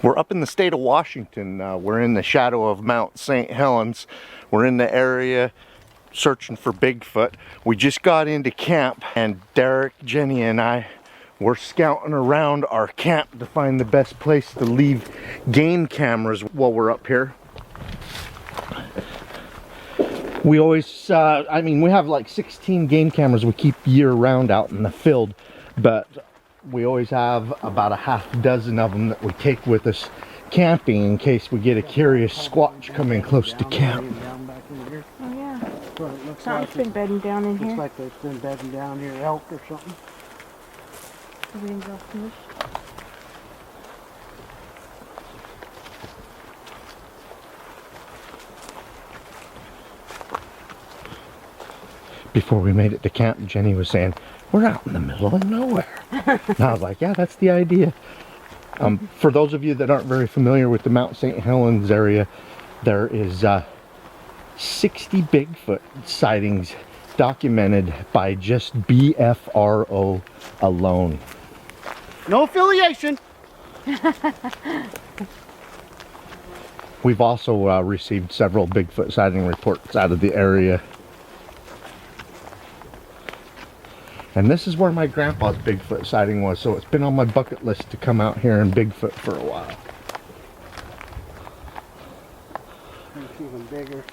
We're up in the state of Washington. We're in the shadow of MtStHelens. We're in the area searching for Bigfoot. We just got into camp, and Derek, Jenny, and I were scouting around our camp to find the best place to leave game cameras while we're up here. We always, I mean, we have like 16 game cameras we keep year-round out in the field, but we always have about a half dozen of them that we take with us camping in case we get a curious Sasquatch coming close to camp. Oh yeah. So it looks Something's like been bedding down in here. Looks like they've been bedding down here, elk or something. Everything's all finished. Before we made it to camp, Jenny was saying, we're out in the middle of nowhere. And I was like, yeah, that's the idea. For those of you that aren't very familiar with the MtStHelens area, there is 60 Bigfoot sightings documented by just BFRO alone. No affiliation. We've also received several Bigfoot sighting reports out of the area. And this is where my grandpa's Bigfoot sighting was, so it's been on my bucket list to come out here and Bigfoot for a while. It's even bigger.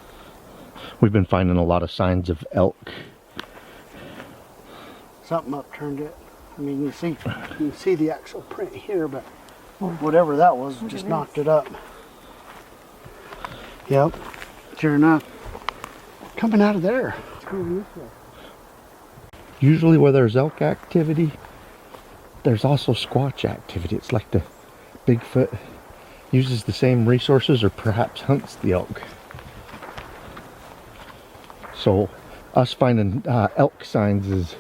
We've been finding a lot of signs of elk. Something upturned it. I mean, you can see the actual print here, but whatever that was just knocked it up. Yep, sure enough. Coming out of there. It's going this way. Usually where there's elk activity, there's also Sasquatch activity. It's like the Bigfoot uses the same resources or perhaps hunts the elk. So us finding elk signs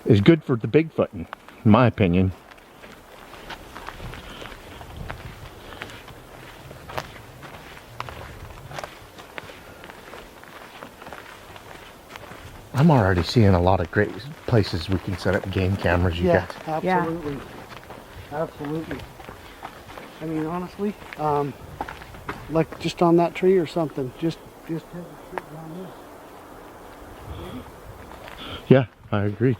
is good for the Bigfoot, in my opinion. I'm already seeing a lot of great places we can set up game cameras, you guys. Absolutely. Yeah. Absolutely. I mean, honestly, like just on that tree or something, just have it sit down there. Yeah, I agree.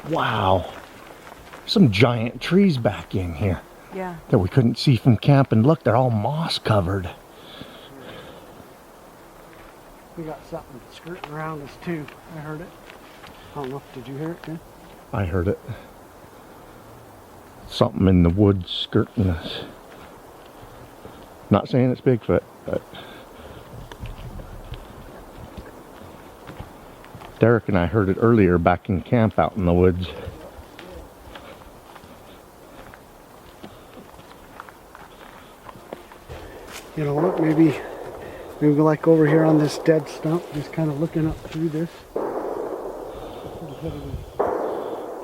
Wow. Some giant trees back in here. Yeah. That we couldn't see from camp, and look, they're all moss covered. We got something skirting around us too. I heard it. I don't know. Did you hear it, Ken? I heard it. Something in the woods skirting us. Not saying it's Bigfoot, but Derek and I heard it earlier back in camp out in the woods. You know what? Maybe like over here on this dead stump, just kind of looking up through this.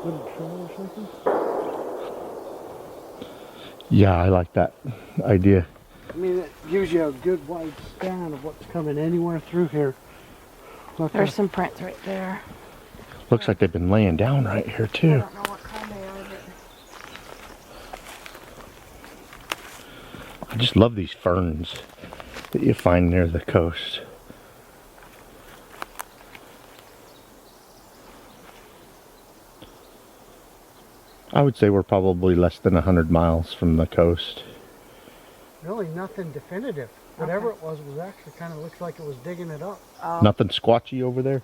Little trail or something. Yeah, I like that idea. I mean, it gives you a good wide span of what's coming anywhere through here. Look, There's some prints right there. Looks like they've been laying down right here I too. don't know what kind they are, but I just love these ferns that you find near the coast. I would say we're probably less than 100 miles from the coast. really nothing definitive. Whatever it was actually kind of looks like it was digging it up. Nothing squatchy over there?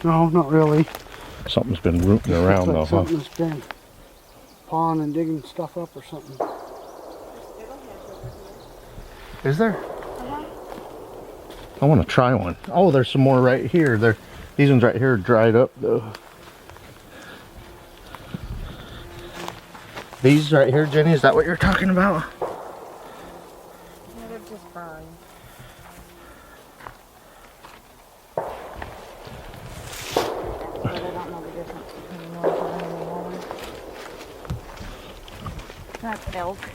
No, not really. Something's been rooting around though, huh? Something's been pawing and digging stuff up or something. Is there? I want to try one. Oh, there's some more right here. These ones right here are dried up though. These right here, Jenny, is that what you're talking about? yeah, they're just burned. But I don't know the difference between northern and the other. That's elk.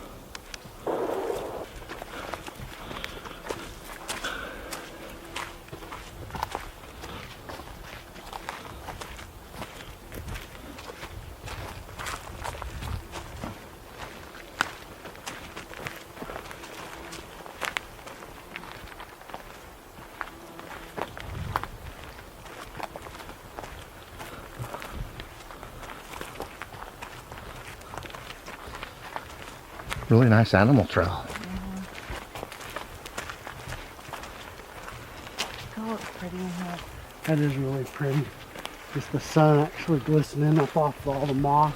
Really nice animal trail. Oh, it's pretty in here. That is really pretty. Just the sun actually glistening up off all the moss.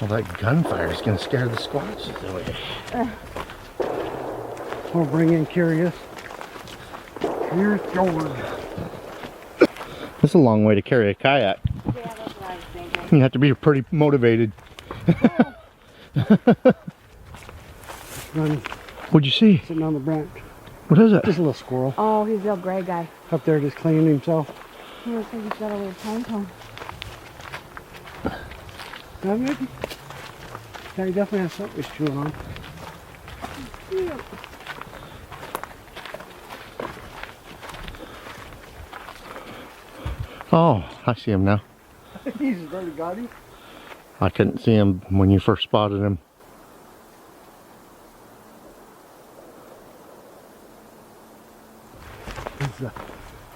Well, that gunfire is going to scare the squatches away. We'll bring in Curious. Here's George. It's a long way to carry a kayak. Yeah, that's what I was thinking. You have to be pretty motivated. Running, What'd you see? sitting on the branch. What is it? Just a little squirrel Oh, he's the old gray guy. up there just cleaning himself. He looks like he's got a little pom-pom. Maybe. Yeah, he definitely has something he's chewing on. Yeah. Oh, I see him now. He's already got him. I couldn't see him when you first spotted him.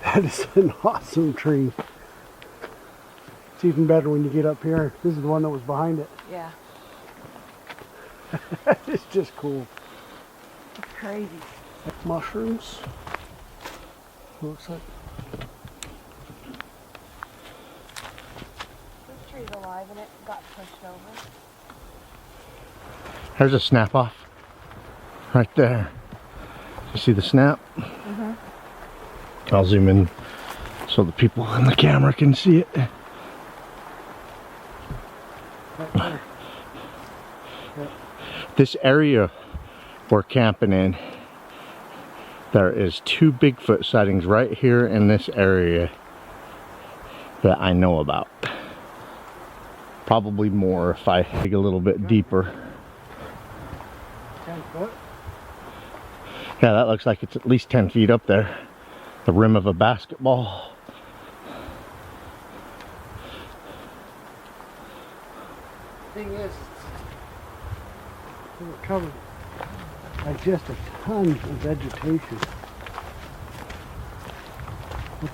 That is an awesome tree. It's even better when you get up here. This is the one that was behind it. Yeah, It's just cool. it's crazy. Mushrooms. Looks like This tree's alive and it got pushed over. There's a snap off. Right there. You see the snap? Mm-hmm. I'll zoom in so the people in the camera can see it. right there. This area we're camping in, there is 2 Bigfoot sightings right here in this area that I know about. Probably more if I dig a little bit deeper. 10 foot. Yeah, that looks like it's at least 10 feet up there. The rim of a basketball. Thing is, we're covered by just a ton of vegetation. Which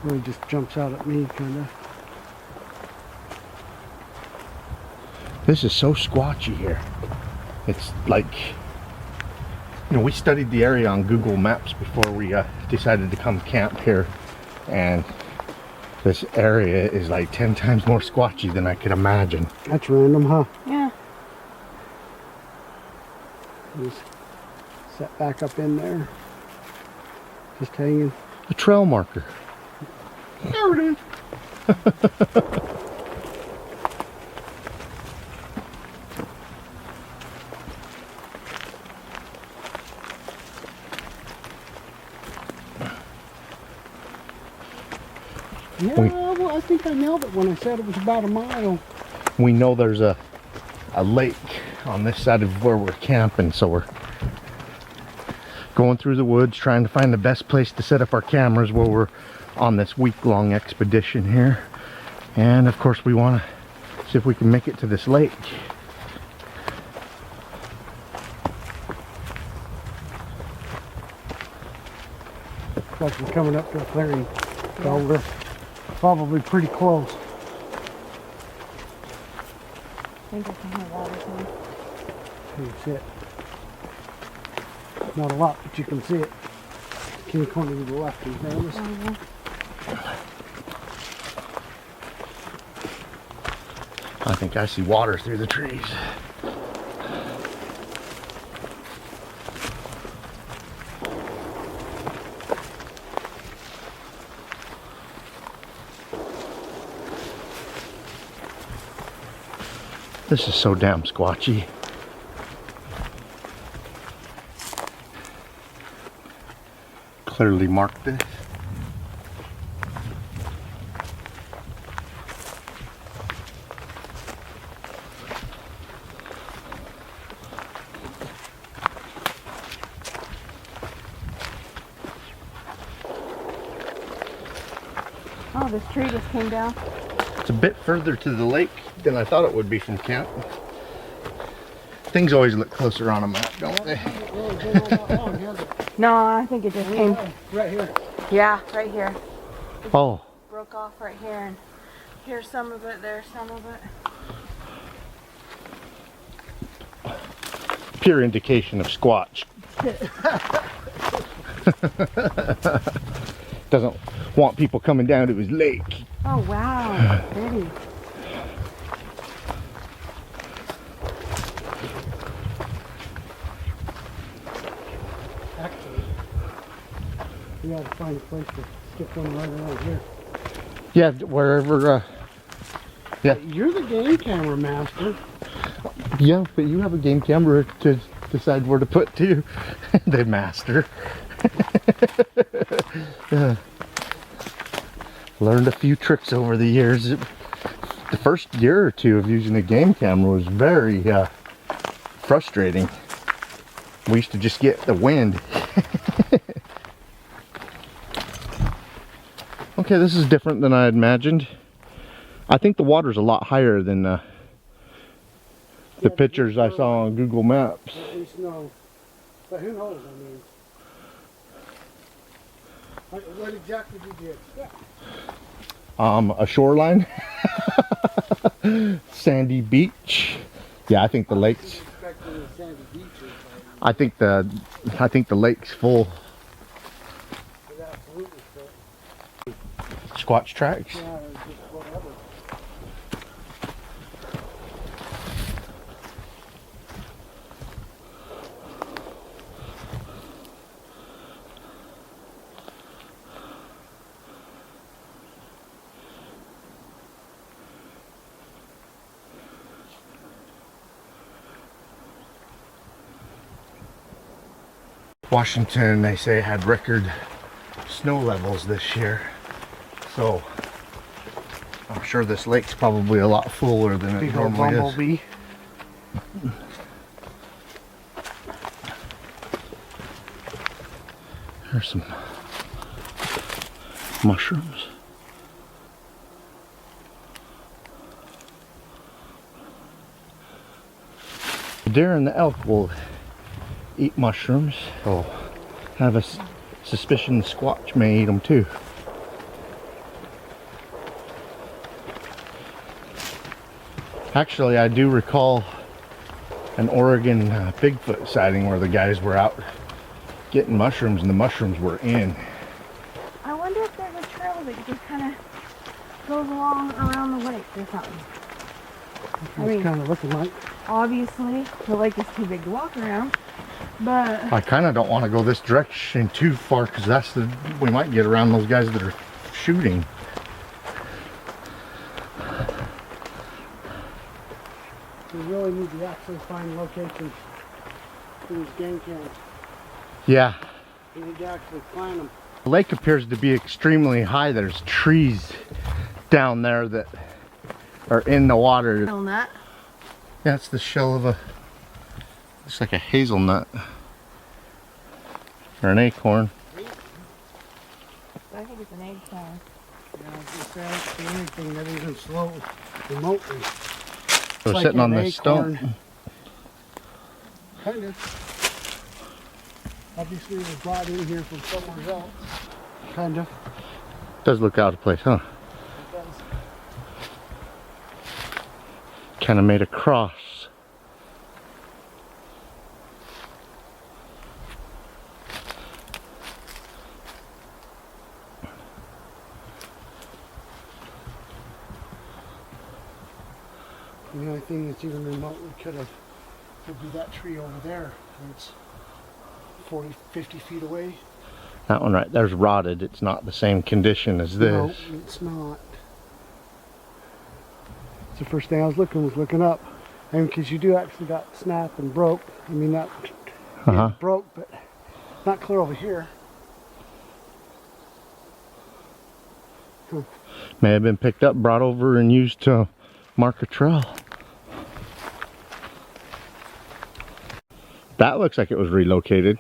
really just jumps out at me, kind of. This is so squatchy here. It's like, you know, we studied the area on Google Maps before we decided to come camp here, and this area is like 10 times more squatchy than I could imagine. That's random, huh? Yeah. Just set back up in there. Just hanging. A trail marker. There it is. Yeah, well, I think I nailed it when I said it was about a mile. We know there's a lake on this side of where we're camping, so we're going through the woods trying to find the best place to set up our cameras while we're on this week-long expedition here. And of course we want to see if we can make it to this lake. Looks like we're coming up to a clearing, so we're probably pretty close. I think it's in here water too. You can see it. Not a lot, but you can see it. King corner to the left in front of us. I think I see water through the trees. This is so damn squatchy. Clearly marked this. Oh, this tree just came down. It's a bit further to the lake than I thought it would be from camp. Things always look closer on a map, don't they? No, I think it just came. Right here. Yeah, right here. Oh, Broke off right here, and here's some of it, there's some of it. pure indication of Squatch. Doesn't want people coming down to his lake. Oh wow, pretty. Actually, we gotta find a place to stick one right around here. Yeah, wherever. Yeah. You're the game camera master. Yeah, but you have a game camera to decide where to put too. The master. Yeah. Learned a few tricks over the years. The first year or two of using a game camera was very frustrating. We used to just get the wind. Okay, this is different than I had imagined. I think the water's a lot higher than the pictures I saw on Google Maps. At least no. But who knows, I mean. What exactly did you expect? A shoreline. Sandy beach. Yeah, I think the lake's. I think the lake's full. Squatch tracks. Yeah, it's just whatever. Washington, they say, had record snow levels this year, so I'm sure this lake's probably a lot fuller than it Big old normally is. bumblebee. There's some mushrooms. The deer and the elk will eat mushrooms. Oh, I have a suspicion the Squatch may eat them too. Actually, I do recall an Oregon Bigfoot sighting where the guys were out getting mushrooms and the mushrooms were in. I wonder if there's a trail that just kind of goes along around the lake or something. That's I mean, kind of looking like. obviously, the lake is too big to walk around, but I kind of don't want to go this direction too far because we might get around those guys that are shooting. We really need to actually find locations for these game cams. Yeah. We need to actually find them. The lake appears to be extremely high. There's trees down there that are in the water. on that. Yeah, it's the shell of a, looks like a hazelnut or an acorn. I think it's an acorn. Yeah, I was just say, I don't see anything that even slow remotely. They're Like sitting on an the stone. acorn. Kind of. Obviously, it was brought in here from somewhere else. Kind of. Does look out of place, huh? It does. Kind of made a cross. The only thing that's even remotely could be that tree over there. It's 40, 50 feet away. That one right there's rotted. It's not the same condition as this. No, it's not. It's the first thing I was looking up. And because you do actually got snap and broke. I mean, that broke, but not clear over here. May have been picked up, brought over, and used to mark a trail. That looks like it was relocated.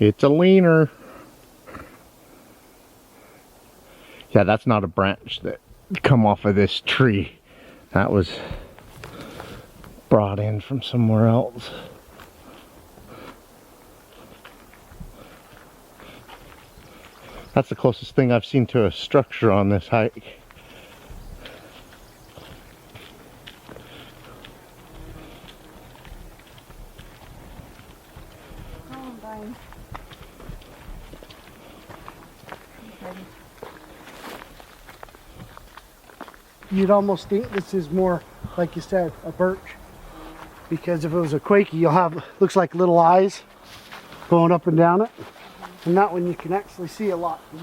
It's a leaner. Yeah, that's not a branch that come off of this tree. That was brought in from somewhere else. That's the closest thing I've seen to a structure on this hike. Columbine. You'd almost think this is more, like you said, a birch. Because if it was a Quakey, you'll have, looks like little eyes going up and down it. And that one you can actually see a lot. You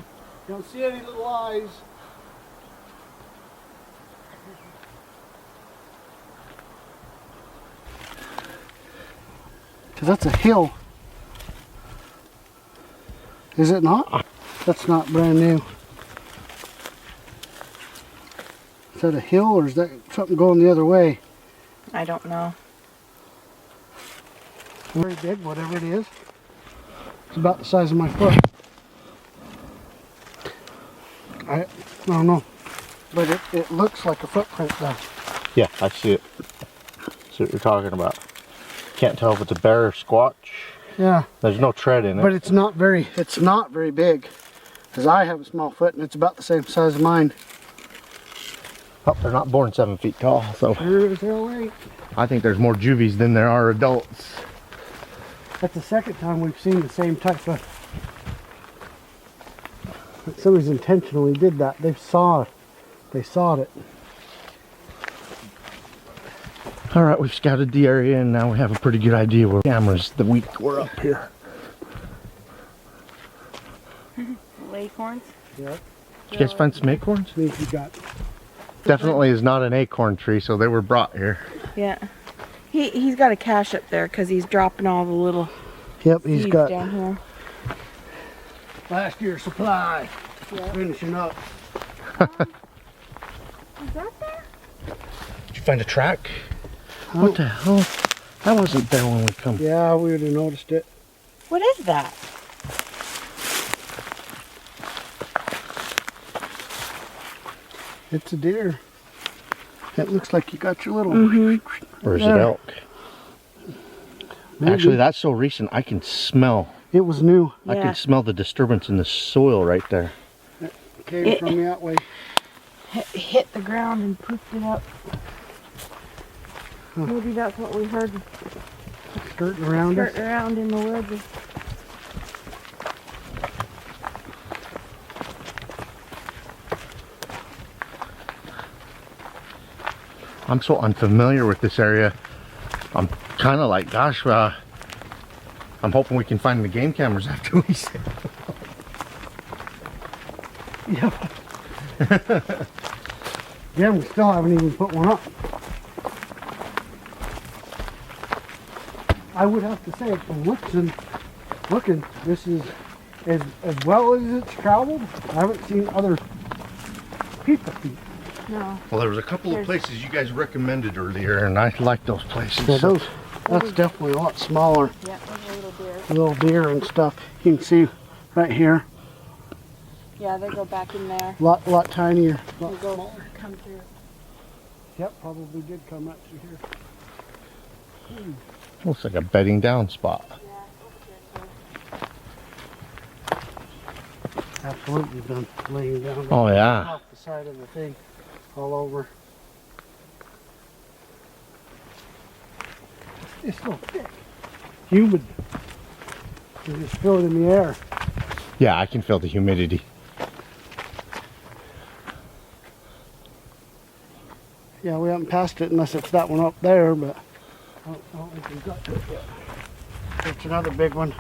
don't see any little eyes. Because that's a hill. Is it not? That's not brand new. Is that a hill or is that something going the other way? I don't know. Very big, whatever it is. It's about the size of my foot. I don't know. But it looks like a footprint though. Yeah, I see it. See what you're talking about. Can't tell if it's a bear or squatch. Yeah. There's no tread in it. But it's not very big. Because I have a small foot and it's about the same size as mine. Oh, they're not born 7 feet tall, so Sure as hell ain't. I think there's more juvies than there are adults. That's the second time we've seen the same type of... Somebody's intentionally did that. They sawed it. All right, we've scouted the area and now we have a pretty good idea where cameras the week we're up here. Acorns. Yep. Did you guys find some acorns? See if you got... Definitely is not an acorn tree, so they were brought here. Yeah. He's got a cache up there because he's dropping all the little Yep, he's seeds got down here. last year's supply. Yeah. Finishing up. Is that there? Did you find a track? Oh. What the hell? That wasn't there when we come. Yeah, we would have noticed it. What is that? It's a deer. It looks like you got your little... Or is it There. elk? Maybe. Actually, that's so recent, I can smell. It was new. I Yeah. can smell the disturbance in the soil right there. Came from that way. Hit the ground and pooped it up. Huh. Maybe that's what we heard Skirting around us. skirting around in the woods. I'm so unfamiliar with this area. I'm kind of like, gosh, I'm hoping we can find the game cameras after we see. Yeah. Yeah, we still haven't even put one up. I would have to say, from looking, this is as well as it's traveled. I haven't seen other people feet. No. Well, there was a couple of places you guys recommended earlier, and I like those places. Yeah, that's definitely a lot smaller. Yeah, those are little deer. Little deer and stuff. You can see right here, Yeah, they go back in there. lot tinier. They Lot go smaller. come through. Yep, probably did come up through here. Looks like a bedding down spot. Absolutely been laying down Oh yeah. off the side of the thing, all over. It's so thick, humid. You just feel it in the air. Yeah, I can feel the humidity. Yeah, we haven't passed it unless it's that one up there, but I don't think we've got to it yet. It's another big one.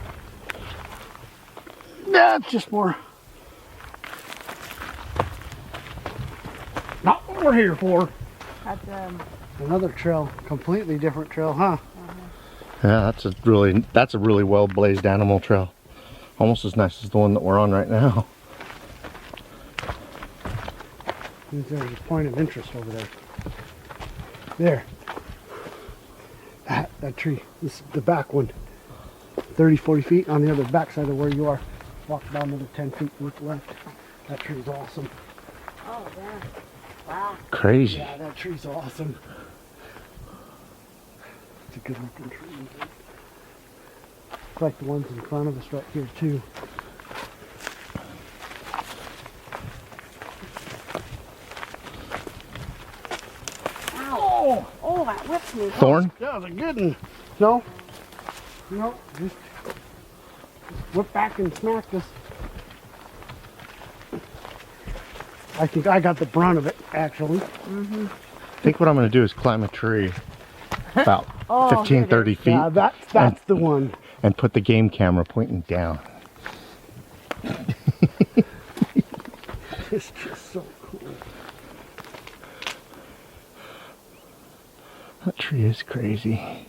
Yeah, it's just more. Not what we're here for. That's Another trail, completely different trail, huh? Yeah, that's a really well blazed animal trail. Almost as nice as the one that we're on right now. There's a point of interest over there. There. That tree. This is the back one. 30, 40 feet on the other backside of where you are. Walk about another 10 feet with left. That tree's awesome. Oh, yeah. Wow. Crazy. Yeah, that tree's awesome. It's a good looking tree. It's like the ones in front of us right here too. Ow. Oh, that whipped me. Thorn? That was a good one. No. No. Just whip back and smacked us. I think I got the brunt of it, actually. I think what I'm going to do is climb a tree about Oh, 15, here it 30 feet Yeah, that's the one. and put the game camera pointing down. It's just so cool. That tree is crazy.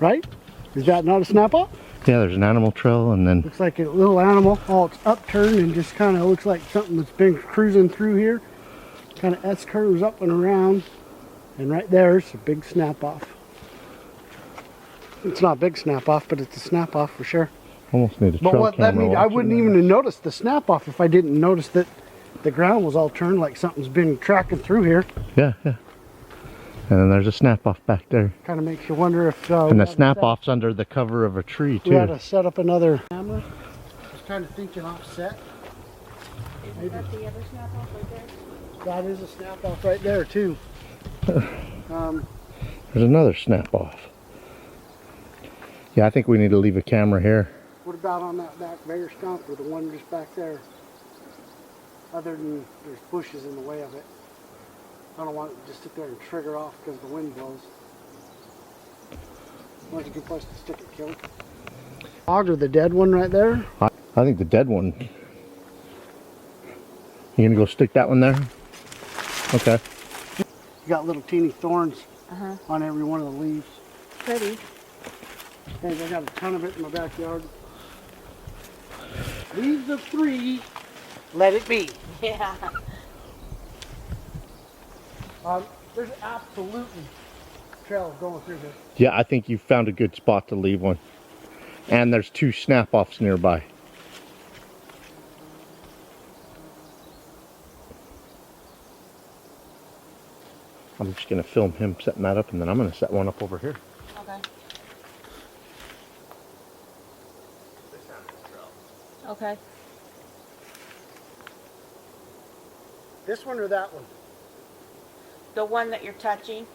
Right? Is that not a snap-off? Yeah, there's an animal trail and then Looks like a little animal. Oh, it's upturned and just kind of looks like something that's been cruising through here. Kind of S-curves up and around. And right there's a big snap-off. It's not a big snap-off, but it's a snap-off for sure. almost need a But trail what that camera means, I watching wouldn't that. even have noticed the snap-off if I didn't notice that the ground was all turned like something's been tracking through here. Yeah, yeah. And then there's a snap off back there. Kind of makes you wonder if... And the snap off's under the cover of a tree We had too. to set up another camera. I was kind of thinking offset. Isn't that the other snap off right there? That is a snap off right there too. There's another snap off. Yeah, I think we need to leave a camera here. What about on that back bear stump or the one just back there? Other than there's bushes in the way of it. I don't want it to just sit there and trigger off because the wind blows. Where's a good place to stick it, Kelly? Hog or the dead one right there? I think the dead one. You gonna go stick that one there? Okay. You got little teeny thorns on every one of the leaves. Pretty. And I got a ton of it in my backyard. Leaves of 3, let it be. Yeah. There's absolutely trails going through this. Yeah, I think you found a good spot to leave one. And there's 2 snap offs nearby. I'm just gonna film him setting that up and then I'm gonna set one up over here. Okay. Okay. This one or that one? The one that you're touching?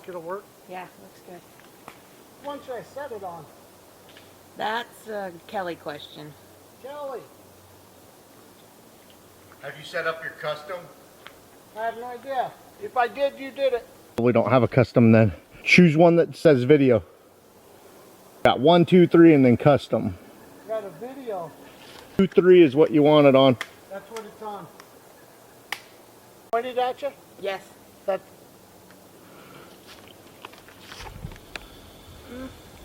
It'll work. Yeah, looks good. Which one should I set it on? That's a Kelly question. Kelly, Have you set up your custom? I have no idea. If I did, you did it. We don't have a custom then. Choose one that says video. Got 1, 2, 3 and then custom. Got a video. 2, 3 is what you want it on. That's what it's on. Pointed at you? Yes.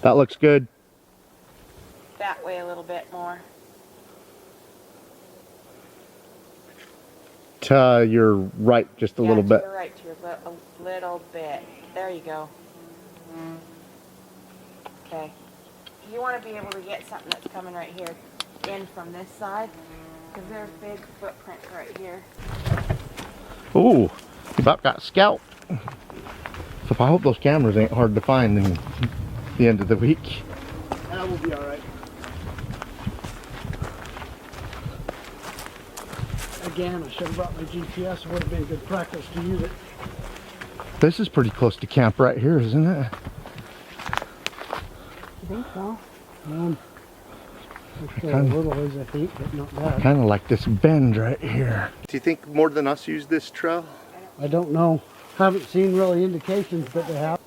That looks good. That way a little bit more. To your right just a Yeah, little to bit. your right, to your a little bit. There you go. Okay. You want to be able to get something that's coming right here in from this side, because there's big footprints right here. Ooh, you about got scalped. So I hope those cameras ain't hard to find in the end of the week. That will be alright. Again, I should have brought my GPS. It would have been good practice to use it. This is pretty close to camp right here, isn't it? I think so. It's a little ways, I think, but not bad. Kind of like this bend right here. Do you think more than us use this trail? I don't know. Haven't seen really indications that they have.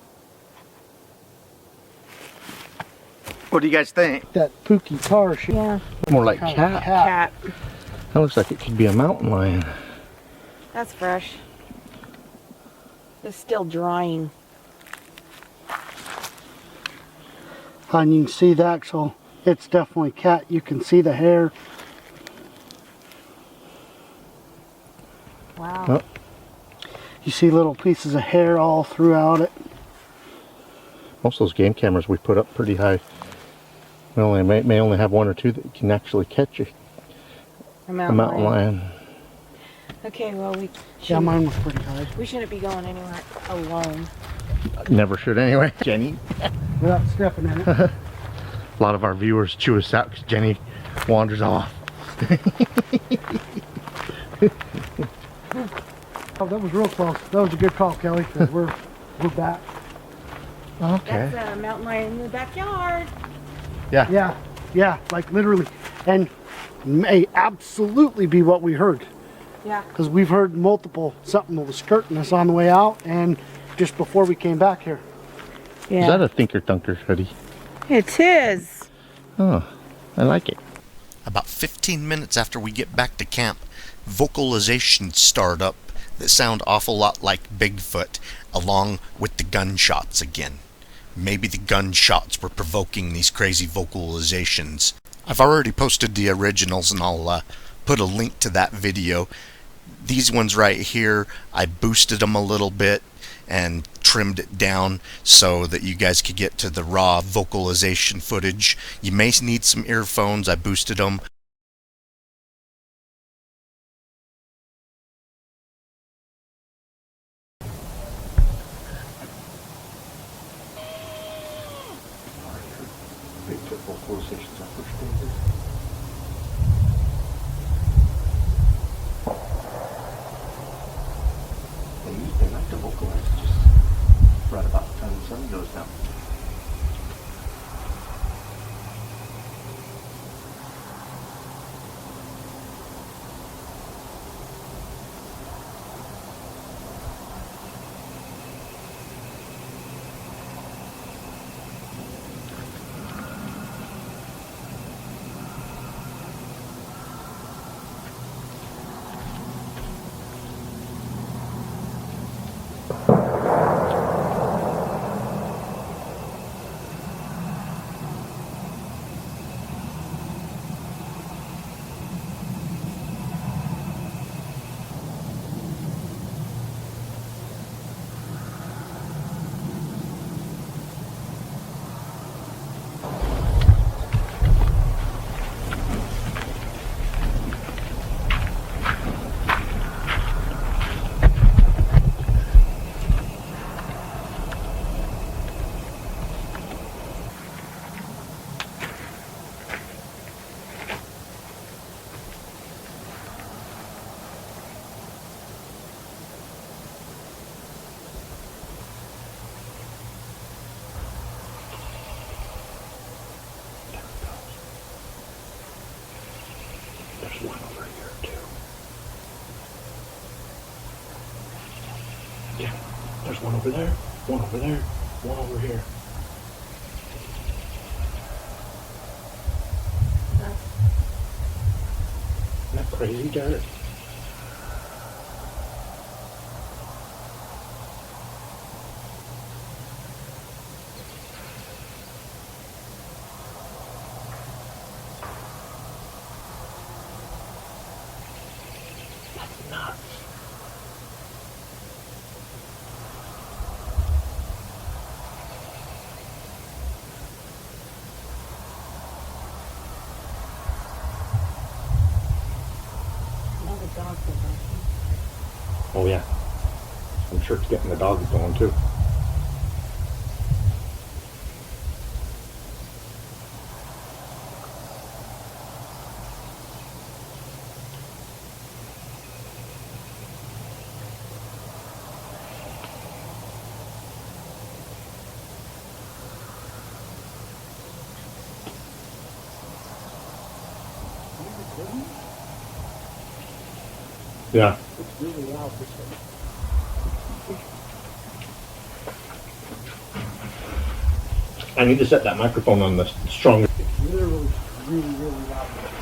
What do you guys think? That pooky car shit. Yeah. More like Kinda cat. Cat. That looks like it could be a mountain lion. That's fresh. It's still drying. And you can see the actual, it's definitely cat. You can see the hair. Wow. Oh. You see little pieces of hair all throughout it. Most of those game cameras we put up pretty high. We only may only have one or two that can actually catch a mountain lion. Okay, well we Yeah, mine was pretty high. we shouldn't be going anywhere alone. Never should anyway. Jenny. Without stepping in it. A lot of our viewers chew us out because Jenny wanders off. Oh, that was real close. That was a good call, Kelly, because we're back. Okay. That's a mountain lion in the backyard. Yeah. Yeah, like literally. And may absolutely be what we heard. Yeah. Because we've heard multiple, something that was skirting us on the way out and just before we came back here. Yeah. Is that a Thinker Thunker hoodie? It is. Oh, I like it. About 15 minutes after we get back to camp, vocalizations start up that sound awful lot like Bigfoot, along with the gunshots again. Maybe the gunshots were provoking these crazy vocalizations. I've already posted the originals and I'll put a link to that video. These ones right here, I boosted them a little bit and trimmed it down so that you guys could get to the raw vocalization footage. You may need some earphones. I boosted them. Bigfoot vocalizations are for standard. They like to vocalize just right about the time the sun goes down. There's one over here too. Yeah, there's one over there, one over there, one over here. Isn't that crazy, Jared? That's nuts. Oh yeah. I'm sure it's getting the dogs going too. Yeah. It's really loud this way. I need to set that microphone on the stronger. It's literally really, really loud.